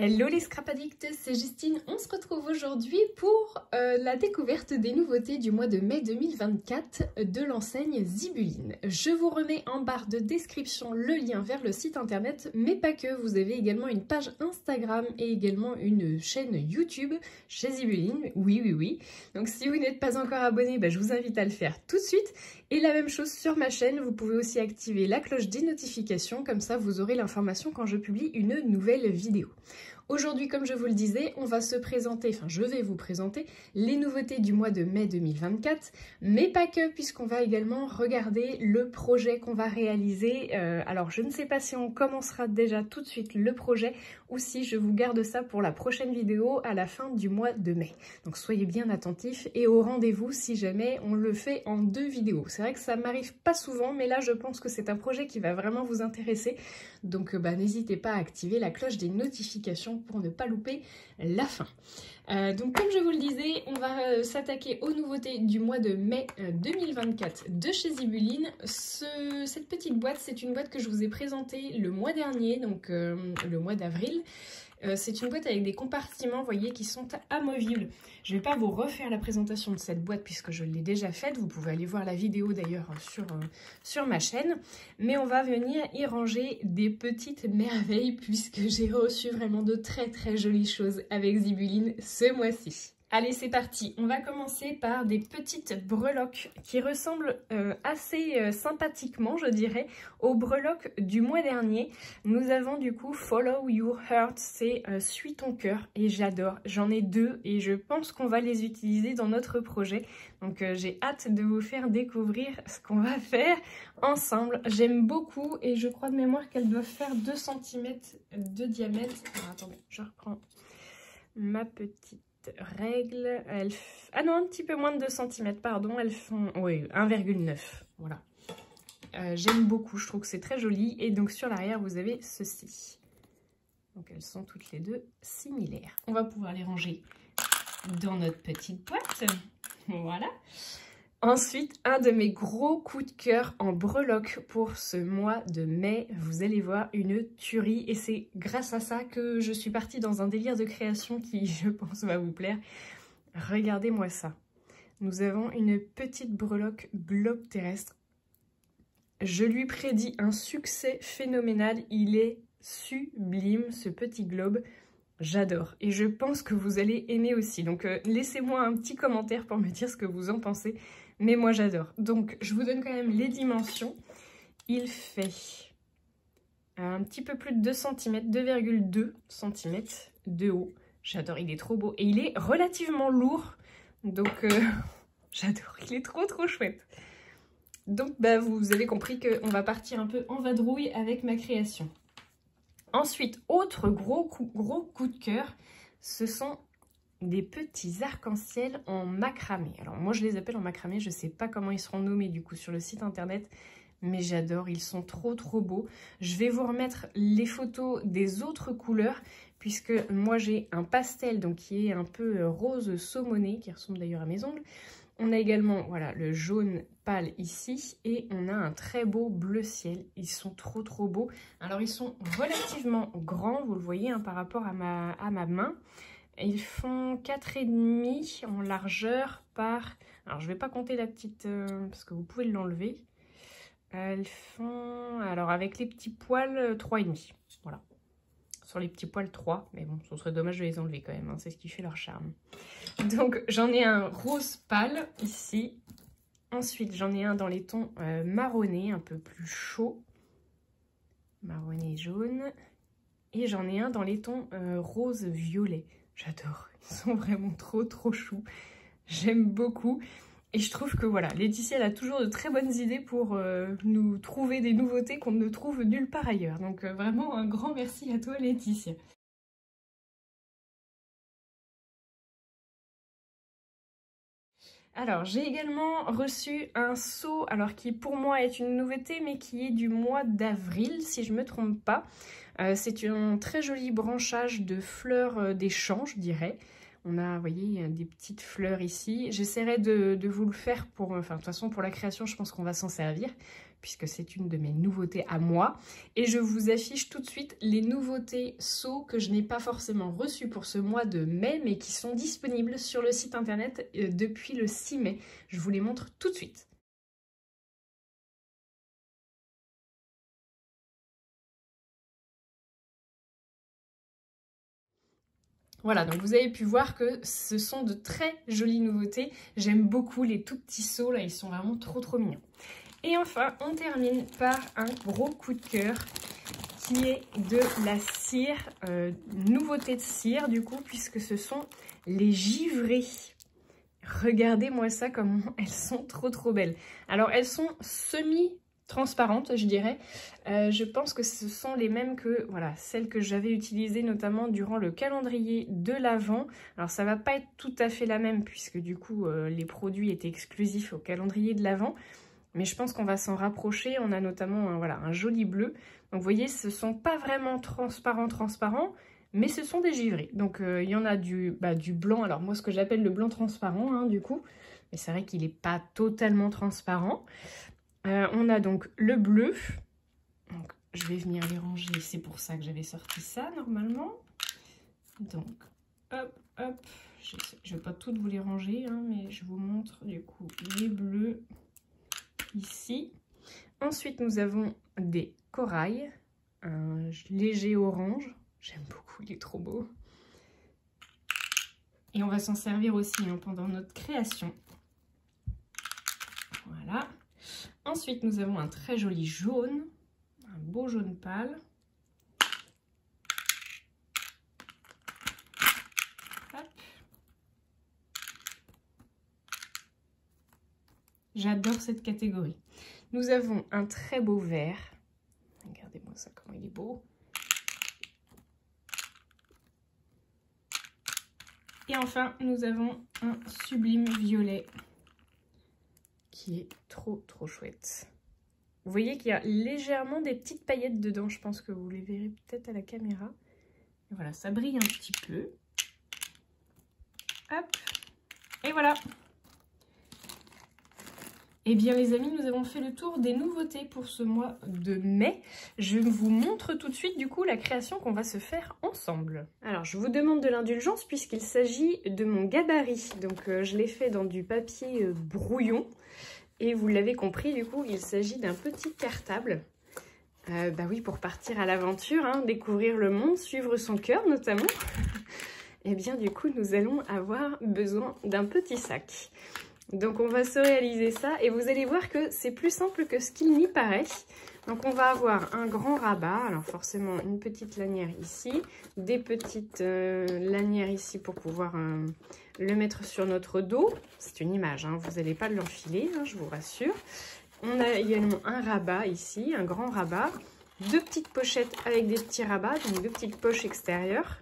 Hello les scrap addicts, c'est Justine. On se retrouve aujourd'hui pour la découverte des nouveautés du mois de mai 2024 de l'enseigne Zibuline. Je vous remets en barre de description le lien vers le site internet, mais pas que. Vous avez également une page Instagram et également une chaîne YouTube chez Zibuline. Oui. Donc si vous n'êtes pas encore abonné, je vous invite à le faire tout de suite. Et la même chose sur ma chaîne, vous pouvez aussi activer la cloche des notifications, comme ça vous aurez l'information quand je publie une nouvelle vidéo. Aujourd'hui, comme je vous le disais, on va se présenter, enfin je vais vous présenter les nouveautés du mois de mai 2024, mais pas que, puisqu'on va également regarder le projet qu'on va réaliser. Alors je ne sais pas si on commencera déjà tout de suite le projet ou si je vous garde ça pour la prochaine vidéo à la fin du mois de mai. Donc soyez bien attentifs et au rendez-vous si jamais on le fait en 2 vidéos. C'est vrai que ça m'arrive pas souvent, mais là je pense que c'est un projet qui va vraiment vous intéresser. Donc n'hésitez pas à activer la cloche des notifications pour ne pas louper la fin. Donc comme je vous le disais, on va s'attaquer aux nouveautés du mois de mai 2024 de chez Zibuline. Cette petite boîte, c'est une boîte que je vous ai présentée le mois dernier, donc le mois d'avril. C'est une boîte avec des compartiments, vous voyez, qui sont amovibles. Je ne vais pas vous refaire la présentation de cette boîte puisque je l'ai déjà faite. Vous pouvez aller voir la vidéo d'ailleurs sur ma chaîne. Mais on va venir y ranger des petites merveilles puisque j'ai reçu vraiment de très jolies choses avec Zibuline ce mois-ci. Allez, c'est parti. On va commencer par des petites breloques qui ressemblent assez sympathiquement, je dirais, aux breloques du mois dernier. Nous avons du coup Follow Your Heart, c'est Suis ton cœur, et j'adore. J'en ai 2 et je pense qu'on va les utiliser dans notre projet. Donc j'ai hâte de vous faire découvrir ce qu'on va faire ensemble. J'aime beaucoup et je crois de mémoire qu'elles doivent faire 2 cm de diamètre. Alors, attendez, je reprends ma petite règle. Ah non, un petit peu moins de 2 cm, pardon. Elles font 1,9. Voilà. J'aime beaucoup, je trouve que c'est très joli. Et donc sur l'arrière, vous avez ceci. Donc elles sont toutes les deux similaires. On va pouvoir les ranger dans notre petite boîte. Voilà. Ensuite, un de mes gros coups de cœur en breloque pour ce mois de mai. Vous allez voir, une tuerie. Et c'est grâce à ça que je suis partie dans un délire de création qui, je pense, va vous plaire. Regardez-moi ça. Nous avons une petite breloque globe terrestre. Je lui prédis un succès phénoménal. Il est sublime, ce petit globe. J'adore. Et je pense que vous allez aimer aussi. Donc, laissez-moi un petit commentaire pour me dire ce que vous en pensez. Mais moi, j'adore. Donc, je vous donne quand même les dimensions. Il fait un petit peu plus de 2 cm, 2,2 cm de haut. J'adore, il est trop beau. Et il est relativement lourd. Donc, j'adore. Il est trop chouette. Donc, vous avez compris qu'on va partir un peu en vadrouille avec ma création. Ensuite, autre gros coup de cœur, ce sont des petits arcs-en-ciel en macramé. Alors moi je les appelle en macramé, je ne sais pas comment ils seront nommés du coup sur le site internet, mais j'adore, ils sont trop beaux. Je vais vous remettre les photos des autres couleurs, puisque moi j'ai un pastel donc qui est un peu rose saumoné, qui ressemble d'ailleurs à mes ongles. On a également voilà, le jaune pâle ici et on a un très beau bleu ciel. Ils sont trop beaux. Alors ils sont relativement grands, vous le voyez hein, par rapport à ma main. Ils font 4,5 en largeur par... Alors je ne vais pas compter la petite parce que vous pouvez l'enlever. Elles font... Alors avec les petits poils 3,5. Voilà. Sur les petits poils 3, mais bon, ce serait dommage de les enlever quand même, hein, c'est ce qui fait leur charme. Donc j'en ai un rose pâle ici. Ensuite j'en ai un dans les tons marronnés, un peu plus chaud. Marronné jaune. Et j'en ai un dans les tons rose violet. J'adore, ils sont vraiment trop choux. J'aime beaucoup. Et je trouve que voilà, Laetitia elle a toujours de très bonnes idées pour nous trouver des nouveautés qu'on ne trouve nulle part ailleurs. Donc vraiment un grand merci à toi Laetitia. Alors j'ai également reçu un seau, alors qui pour moi est une nouveauté, mais qui est du mois d'avril si je ne me trompe pas. C'est un très joli branchage de fleurs des champs, je dirais. On a, vous voyez, des petites fleurs ici. J'essaierai de vous le faire pour... Enfin, de toute façon, pour la création, je pense qu'on va s'en servir. puisque c'est une de mes nouveautés à moi. Et je vous affiche tout de suite les nouveautés seaux que je n'ai pas forcément reçues pour ce mois de mai, mais qui sont disponibles sur le site internet depuis le 6 mai. Je vous les montre tout de suite. Voilà, donc vous avez pu voir que ce sont de très jolies nouveautés. J'aime beaucoup les tout petits seaux, là, ils sont vraiment trop mignons. Et enfin, on termine par un gros coup de cœur qui est de la cire, nouveauté de cire du coup, puisque ce sont les givrées. Regardez-moi ça, comment elles sont trop belles. Alors, elles sont semi-transparentes, je dirais. Je pense que ce sont les mêmes que voilà, celles que j'avais utilisées notamment durant le calendrier de l'Avent. Alors, ça va pas être tout à fait la même, puisque du coup, les produits étaient exclusifs au calendrier de l'Avent. Mais je pense qu'on va s'en rapprocher. On a notamment voilà, un joli bleu. Donc vous voyez, ce ne sont pas vraiment transparents, mais ce sont des givrés. Donc il y en a du blanc. Alors moi, ce que j'appelle le blanc transparent, hein, du coup. Mais c'est vrai qu'il n'est pas totalement transparent. On a donc le bleu. Donc je vais venir les ranger. C'est pour ça que j'avais sorti ça normalement. Donc hop. Je ne vais pas toutes vous les ranger, hein, mais je vous montre du coup les bleus. Ici. Ensuite, nous avons des corails, un léger orange. J'aime beaucoup, il est trop beau. Et on va s'en servir aussi hein, pendant notre création. Voilà. Ensuite, nous avons un très joli jaune, un beau jaune pâle. Hop. J'adore cette catégorie. Nous avons un très beau vert. Regardez-moi ça, comment il est beau. Et enfin, nous avons un sublime violet qui est trop chouette. Vous voyez qu'il y a légèrement des petites paillettes dedans. Je pense que vous les verrez peut-être à la caméra. Et voilà, ça brille un petit peu. Hop. Et voilà. Eh bien les amis, nous avons fait le tour des nouveautés pour ce mois de mai. Je vous montre tout de suite du coup la création qu'on va se faire ensemble. Alors je vous demande de l'indulgence puisqu'il s'agit de mon gabarit. Donc je l'ai fait dans du papier brouillon. Et vous l'avez compris du coup, il s'agit d'un petit cartable. Bah oui, pour partir à l'aventure, hein, découvrir le monde, suivre son cœur notamment. Eh bien du coup, nous allons avoir besoin d'un petit sac. Donc on va se réaliser ça et vous allez voir que c'est plus simple que ce qu'il n'y paraît. Donc on va avoir un grand rabat, alors forcément une petite lanière ici, des petites lanières ici pour pouvoir le mettre sur notre dos. C'est une image, hein, vous n'allez pas l'enfiler, hein, je vous rassure. On a également un rabat ici, un grand rabat, deux petites pochettes avec des petits rabats, donc deux petites poches extérieures.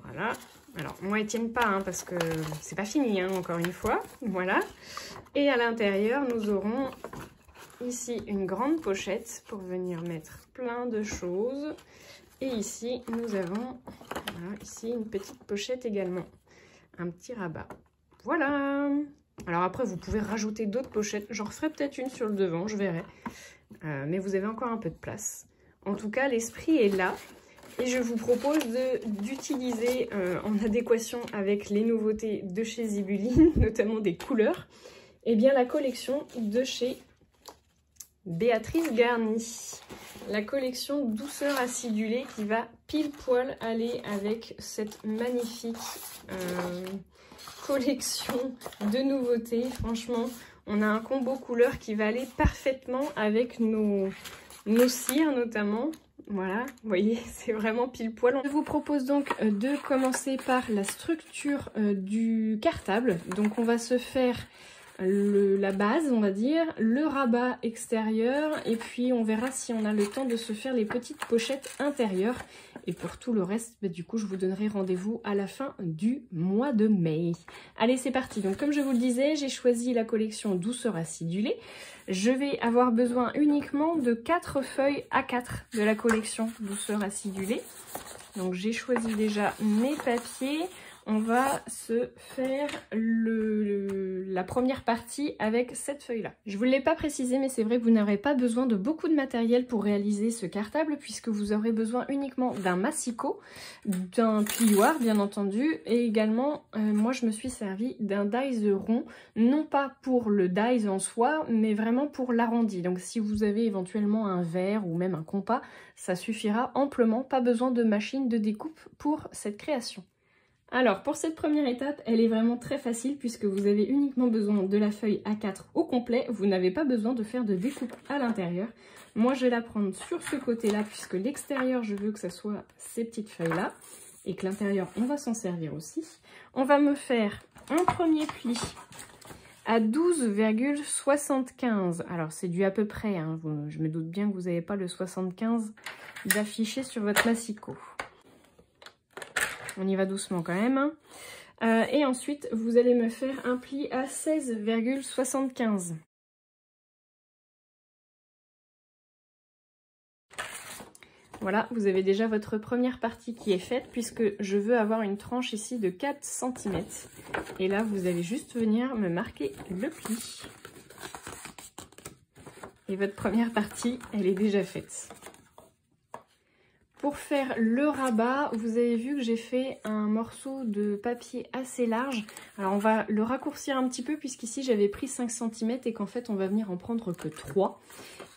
Voilà. Alors, moi, elles ne tiennent pas, hein, parce que c'est pas fini, hein, encore une fois. Voilà. Et à l'intérieur, nous aurons ici une grande pochette pour venir mettre plein de choses. Et ici, nous avons voilà, ici une petite pochette également. Un petit rabat. Voilà. Alors après, vous pouvez rajouter d'autres pochettes. J'en referai peut-être une sur le devant, je verrai. Mais vous avez encore un peu de place. En tout cas, l'esprit est là. Et je vous propose d'utiliser en adéquation avec les nouveautés de chez Zibuline, notamment des couleurs, eh bien la collection de chez Béatrice Garny. La collection Douceur acidulée qui va pile poil aller avec cette magnifique collection de nouveautés. Franchement, on a un combo couleur qui va aller parfaitement avec nos cires notamment. Voilà, vous voyez, c'est vraiment pile poil. Je vous propose donc de commencer par la structure du cartable. Donc on va se faire la base, on va dire, le rabat extérieur et puis on verra si on a le temps de se faire les petites pochettes intérieures. Et pour tout le reste, bah, du coup, je vous donnerai rendez-vous à la fin du mois de mai. Allez, c'est parti. Donc, comme je vous le disais, j'ai choisi la collection Douceur acidulée. Je vais avoir besoin uniquement de 4 feuilles A4 de la collection Douceur acidulée. Donc, j'ai choisi déjà mes papiers. on va se faire la première partie avec cette feuille-là. Je ne vous l'ai pas précisé, mais c'est vrai que vous n'aurez pas besoin de beaucoup de matériel pour réaliser ce cartable, puisque vous aurez besoin uniquement d'un massicot, d'un plioir bien entendu, et également, moi je me suis servi d'un dies rond, non pas pour le dies en soi, mais vraiment pour l'arrondi. Donc si vous avez éventuellement un verre ou même un compas, ça suffira amplement, pas besoin de machine de découpe pour cette création. Alors pour cette première étape, elle est vraiment très facile puisque vous avez uniquement besoin de la feuille A4 au complet. Vous n'avez pas besoin de faire de découpe à l'intérieur. Moi je vais la prendre sur ce côté-là puisque l'extérieur je veux que ce soit ces petites feuilles-là et que l'intérieur on va s'en servir aussi. On va me faire un premier pli à 12,75. Alors c'est du à peu près, hein. Je me doute bien que vous n'avez pas le 75 d'affiché sur votre massicot. On y va doucement quand même. Et ensuite, vous allez me faire un pli à 16,75. Voilà, vous avez déjà votre première partie qui est faite puisque je veux avoir une tranche ici de 4 cm. Et là, vous allez juste venir me marquer le pli. Et votre première partie, elle est déjà faite. Pour faire le rabat, vous avez vu que j'ai fait un morceau de papier assez large. Alors on va le raccourcir un petit peu puisqu'ici j'avais pris 5 cm et qu'en fait on va venir en prendre que 3.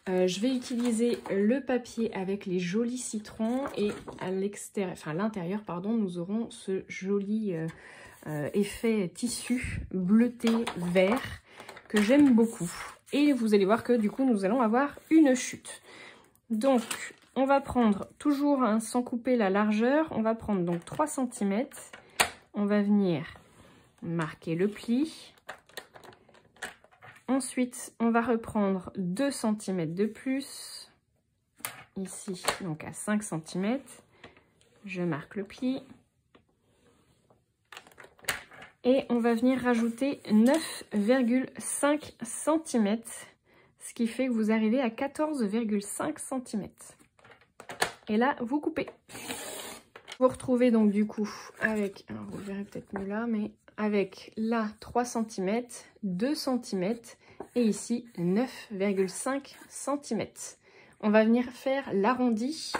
Je vais utiliser le papier avec les jolis citrons et à l'extérieur, enfin à l'intérieur pardon, nous aurons ce joli effet tissu bleuté vert que j'aime beaucoup. Et vous allez voir que du coup nous allons avoir une chute. Donc on va prendre toujours sans couper la largeur, on va prendre donc 3 cm, on va venir marquer le pli. Ensuite, on va reprendre 2 cm de plus, ici donc à 5 cm, je marque le pli. Et on va venir rajouter 9,5 cm, ce qui fait que vous arrivez à 14,5 cm. Et là, vous coupez. Vous retrouvez donc du coup avec, alors vous verrez peut-être mieux là, mais avec là 3 cm, 2 cm et ici 9,5 cm. On va venir faire l'arrondi.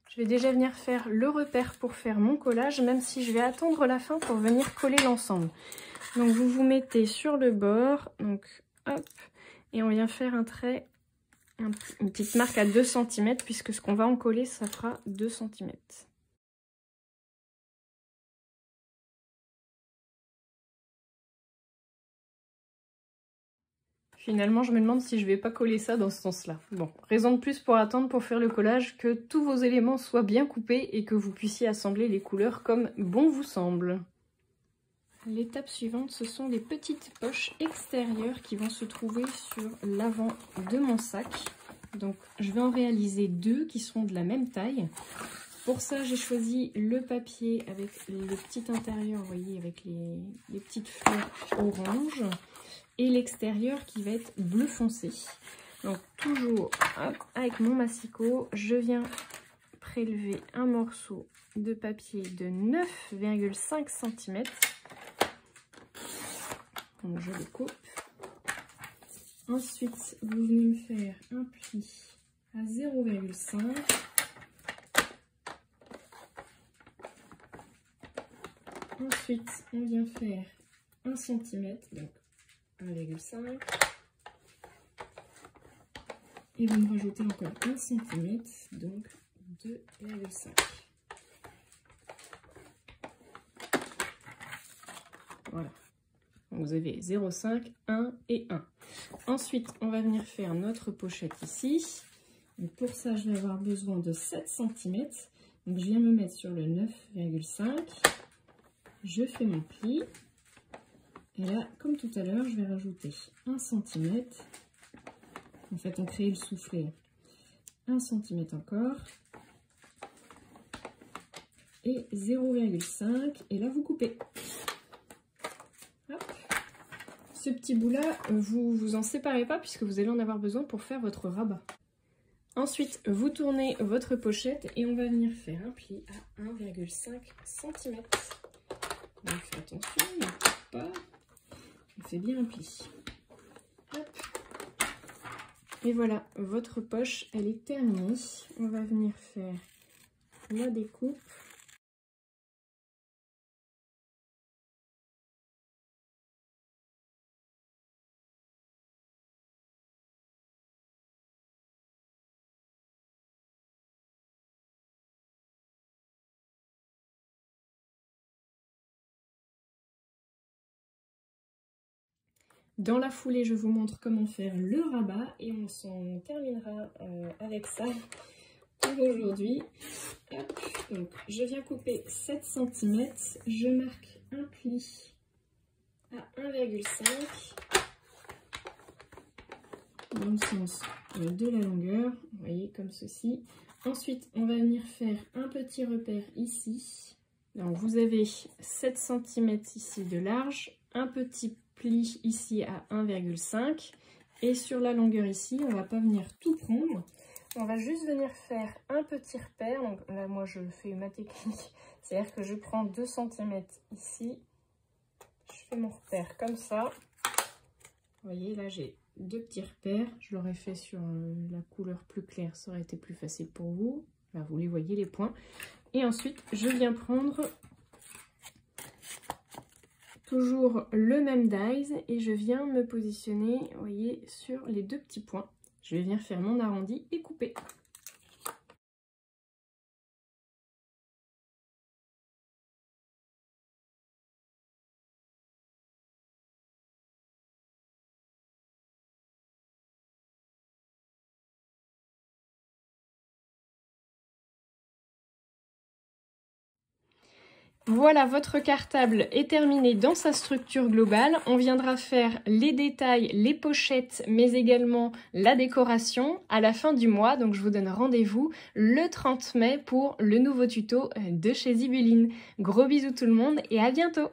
Je vais déjà venir faire le repère pour faire mon collage, même si je vais attendre la fin pour venir coller l'ensemble. Donc vous vous mettez sur le bord, donc hop, et on vient faire un trait, une petite marque à 2 cm, puisque ce qu'on va en coller, ça fera 2 cm. Finalement, je me demande si je vais pas coller ça dans ce sens-là. Bon, raison de plus pour attendre pour faire le collage, que tous vos éléments soient bien coupés et que vous puissiez assembler les couleurs comme bon vous semble. L'étape suivante, ce sont les petites poches extérieures qui vont se trouver sur l'avant de mon sac. Donc, je vais en réaliser 2 qui seront de la même taille. Pour ça, j'ai choisi le papier avec le petit intérieur, vous voyez, avec les petites fleurs orange. Et l'extérieur qui va être bleu foncé. Donc toujours hop, avec mon massicot, je viens prélever un morceau de papier de 9,5 cm. Donc je le coupe. Ensuite, vous venez me faire un pli à 0,5. Ensuite, on vient faire 1 cm. Donc 1,5 et vous me rajoutez encore 1 cm, donc 2,5. Voilà, vous avez 0,5, 1 et 1. Ensuite, on va venir faire notre pochette ici. Donc pour ça, je vais avoir besoin de 7 cm. Donc je viens me mettre sur le 9,5. Je fais mon pli. Et là, comme tout à l'heure, je vais rajouter 1 cm. En fait, on crée le soufflet. 1 cm encore. Et 0,5. Et là, vous coupez. Hop. Ce petit bout-là, vous en séparez pas puisque vous allez en avoir besoin pour faire votre rabat. Ensuite, vous tournez votre pochette et on va venir faire un pli à 1,5 cm. Donc, faites attention, ne coupe pas. On fait bien un pli. Hop. Et voilà, votre poche, elle est terminée. On va venir faire la découpe. Dans la foulée, je vous montre comment faire le rabat et on s'en terminera avec ça pour aujourd'hui. Donc, je viens couper 7 cm, je marque un pli à 1,5 dans le sens de la longueur, vous voyez, comme ceci. Ensuite, on va venir faire un petit repère ici. Donc, vous avez 7 cm ici de large, un petit pli ici à 1,5 et sur la longueur ici, on va pas venir tout prendre. On va juste venir faire un petit repère. Donc là, moi, je fais ma technique. C'est-à-dire que je prends 2 cm ici. Je fais mon repère comme ça. Vous voyez, là, j'ai 2 petits repères. Je l'aurais fait sur la couleur plus claire. Ça aurait été plus facile pour vous. Là, vous les voyez, les points. Et ensuite, je viens prendre toujours le même dies et je viens me positionner, vous voyez, sur les 2 petits points. Je vais venir faire mon arrondi et couper. Voilà, votre cartable est terminé dans sa structure globale. On viendra faire les détails, les pochettes, mais également la décoration à la fin du mois. Donc je vous donne rendez-vous le 30 mai pour le nouveau tuto de chez Zibuline. Gros bisous tout le monde et à bientôt!